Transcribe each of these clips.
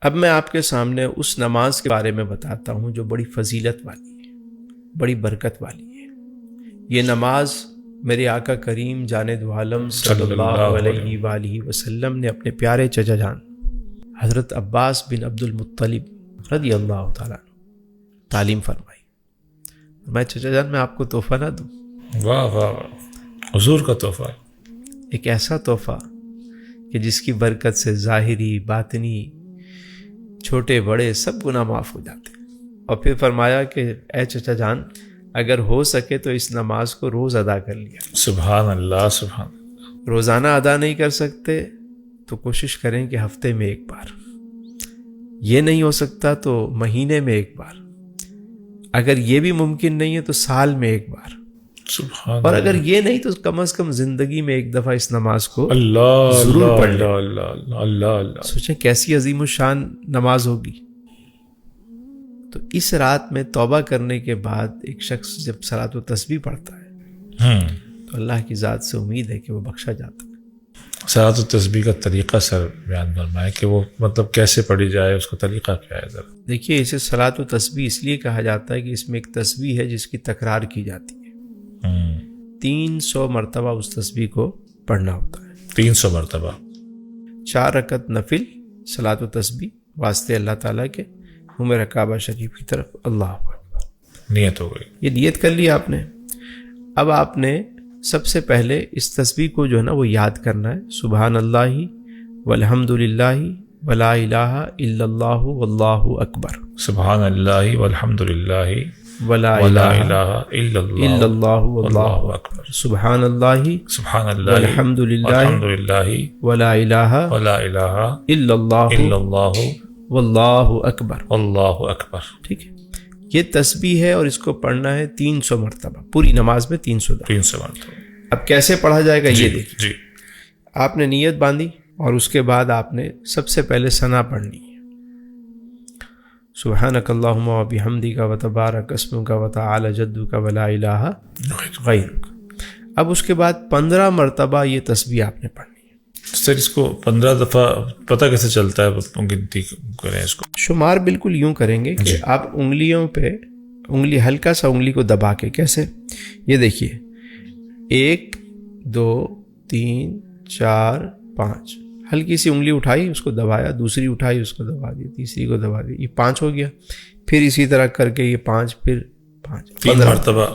اب میں آپ کے سامنے اس نماز کے بارے میں بتاتا ہوں جو بڑی فضیلت والی ہے، بڑی برکت والی ہے۔ یہ نماز میرے آقا کریم جانے دو عالم صلی اللہ علیہ وآلہ وسلم نے اپنے پیارے چچا جان حضرت عباس بن عبد المطلب رضی اللہ تعالیٰ تعلیم فرمائی۔ میں چچا جان میں آپ کو تحفہ نہ دوں؟ واہ واہ، حضور کا تحفہ، ایک ایسا تحفہ کہ جس کی برکت سے ظاہری باطنی چھوٹے بڑے سب گناہ معاف ہو جاتے ہیں۔ اور پھر فرمایا کہ اے چچا جان اگر ہو سکے تو اس نماز کو روز ادا کر لیا۔ سبحان اللہ سبحان اللہ۔ روزانہ ادا نہیں کر سکتے تو کوشش کریں کہ ہفتے میں ایک بار، یہ نہیں ہو سکتا تو مہینے میں ایک بار، اگر یہ بھی ممکن نہیں ہے تو سال میں ایک بار، سبحان اور اگر یہ نہیں تو کم از کم زندگی میں ایک دفعہ اس نماز کو اللہ ضرور پڑھ لیں۔ اللہ اللہ اللہ اللہ۔ سوچیں کیسی عظیم الشان نماز ہوگی۔ تو اس رات میں توبہ کرنے کے بعد ایک شخص جب صلاۃ و تسبیح پڑھتا ہے تو اللہ کی ذات سے امید ہے کہ وہ بخشا جاتا ہے۔ صلاۃ و تسبیح کا طریقہ سر بیان فرمائے کہ وہ مطلب کیسے پڑھی جائے، اس کا طریقہ کیا ہے ذرا؟ دیکھیے اسے صلاۃ و تسبیح اس لیے کہا جاتا ہے کہ اس میں ایک تسبیح ہے جس کی تکرار کی جاتی ہے۔ 300 مرتبہ اس تسبیح کو پڑھنا ہوتا ہے۔ 300 مرتبہ 4 رکعت نفل صلاۃ و تسبیح واسطے اللہ تعالیٰ کے میرا کعبہ شریف کی طرف اللہ اکبر، نیت ہو گئی۔ یہ نیت کر لی آپ نے۔ اب آپ نے سب سے پہلے اس تسبیح کو جو ہے نا وہ یاد کرنا ہے، سبحان اللہ والحمد للہ ولا الہ الا اللہ واللہ اکبر، سبحان اللہ والحمد للہ ولا ولا الہ الہ الا الا اللہ واللہ اللہ اکبر، سبحان اللہ سبحان اللہ والحمد للہ والحمد للہ ولا الہ ولا الہ الا اللہ الا اللہ واللہ اکبر۔ اللہ اکبر۔ ٹھیک ہے، یہ تسبیح ہے اور اس کو پڑھنا ہے 300 مرتبہ، پوری نماز میں 300 دفعہ۔ 300 مرتبہ۔ اب کیسے پڑھا جائے گا یہ دیکھیے۔ جی آپ نے نیت باندھی اور اس کے بعد آپ نے سب سے پہلے ثنا پڑھنی ہے، سبحانک اللہم و بحمدک و تبارک اسمک و تعالی جدک و لا الہ غیرک۔ اب اس کے بعد 15 مرتبہ یہ تسبیح آپ نے پڑھنی ہے۔ سر اس کو 15 دفعہ پتہ کیسے چلتا ہے؟ گنتی کریں اس کو۔ شمار بالکل یوں کریں گے کہ آپ انگلیوں پہ انگلی ہلکا سا انگلی کو دبا کے، کیسے؟ یہ دیکھیے 1 2 3 4 5، ہلکی سی انگلی اٹھائی اس کو دبایا، دوسری اٹھائی اس کو دبا دی، تیسری کو دبا دی، یہ 5 ہو گیا۔ پھر اسی طرح کر کے یہ 5، پھر 5، 3 مرتبہ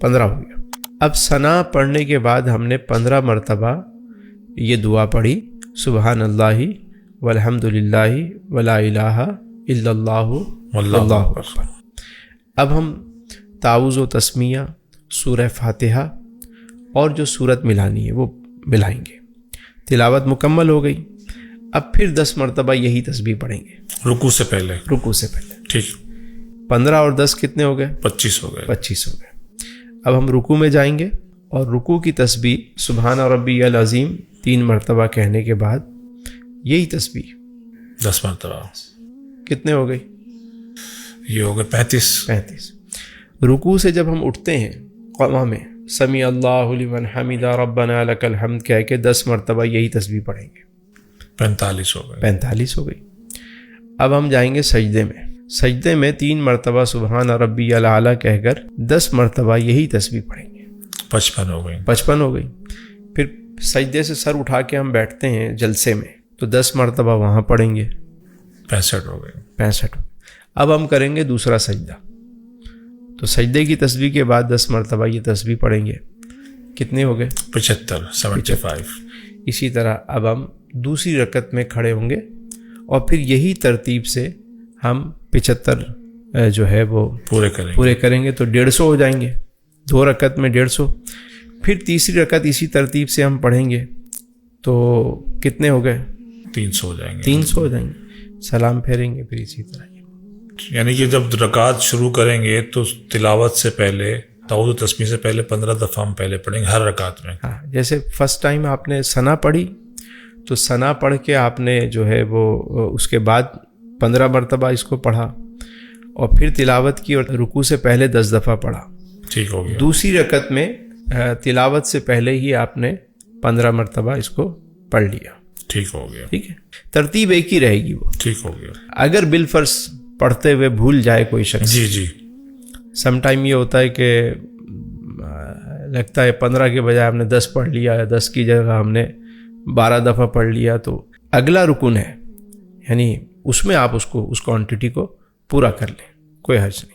15 ہو گیا۔ اب ثنا پڑھنے کے بعد ہم نے 15 مرتبہ یہ دعا پڑھی، سبحان اللہ والحمد للہ ولا الہ الا اللہ واللہ اکبر۔ اب ہم تعوذ و تسمیہ، سورہ فاتحہ اور جو سورت ملانی ہے وہ ملائیں گے۔ تلاوت مکمل ہو گئی۔ اب پھر 10 مرتبہ یہی تسبیح پڑھیں گے رکوع سے پہلے۔ رکوع سے پہلے۔ ٹھیک، 15 اور 10 کتنے ہو گئے؟ 25 ہو گئے۔ 25 ہو گئے۔ اب ہم رکوع میں جائیں گے اور رکوع کی تسبیح سبحان ربی العظیم 3 مرتبہ کہنے کے بعد یہی تسبیح 10 مرتبہ کتنے ہو گئی؟ یہ ہو گئے 35۔ رکوع سے جب ہم اٹھتے ہیں قیام میں سمیع اللہ لمن حمدہ ربنا لک الحمد کہہ کے 10 مرتبہ یہی تسبیح پڑھیں گے، 45 ہو گئے۔ 45 ہو گئی۔ اب ہم جائیں گے سجدے میں۔ سجدے میں 3 مرتبہ سبحان ربی الاعلیٰ کہہ کر 10 مرتبہ یہی تسبیح پڑھیں گے، 55 ہو گئی۔ 55 ہو گئی۔ پھر سجدے سے سر اٹھا کے ہم بیٹھتے ہیں جلسے میں تو 10 مرتبہ وہاں پڑھیں گے، 65 ہو گئے۔ 65۔ اب ہم کریں گے دوسرا سجدہ، تو سجدے کی تسبیح کے بعد 10 مرتبہ یہ تسبیح پڑھیں گے، کتنے ہو گئے؟ 75۔ اسی طرح اب ہم دوسری رکعت میں کھڑے ہوں گے اور پھر یہی ترتیب سے ہم 75 جو ہے وہ پورے کریں گے تو 150 ہو جائیں گے، 2 رکعت میں 150۔ پھر تیسری رکعت اسی ترتیب سے ہم پڑھیں گے تو کتنے ہو گئے؟ 300 ہو جائیں گے۔ 300 ہو جائیں گے، سلام پھیریں گے پھر اسی طرح۔ یعنی کہ جب رکعت شروع کریں گے تو تلاوت سے پہلے، تعوذ و تسبیح سے پہلے 15 دفعہ ہم پہلے پڑھیں گے ہر رکعت میں۔ ہاں، جیسے فرسٹ ٹائم آپ نے ثنا پڑھی تو ثنا پڑھ کے آپ نے جو ہے وہ اس کے بعد 15 مرتبہ اس کو پڑھا اور پھر تلاوت کی اور رکوع سے پہلے 10 دفعہ پڑھا۔ ٹھیک ہو گیا۔ دوسری رکعت میں تلاوت سے پہلے ہی آپ نے 15 مرتبہ اس کو پڑھ لیا۔ ٹھیک ہو گیا. ٹھیک ہے, ترتیب ایک ہی رہے گی وہ. ٹھیک ہو گیا. اگر بالفرض پڑھتے ہوئے بھول جائے کوئی شخص, جی جی سم ٹائم یہ ہوتا ہے کہ لگتا ہے 15 کے بجائے ہم نے 10 پڑھ لیا, 10 کی جگہ ہم نے 12 دفعہ پڑھ لیا, تو اگلا رکن ہے, یعنی اس میں آپ اس کوانٹٹی کو پورا کر لیں, کوئی حرج نہیں.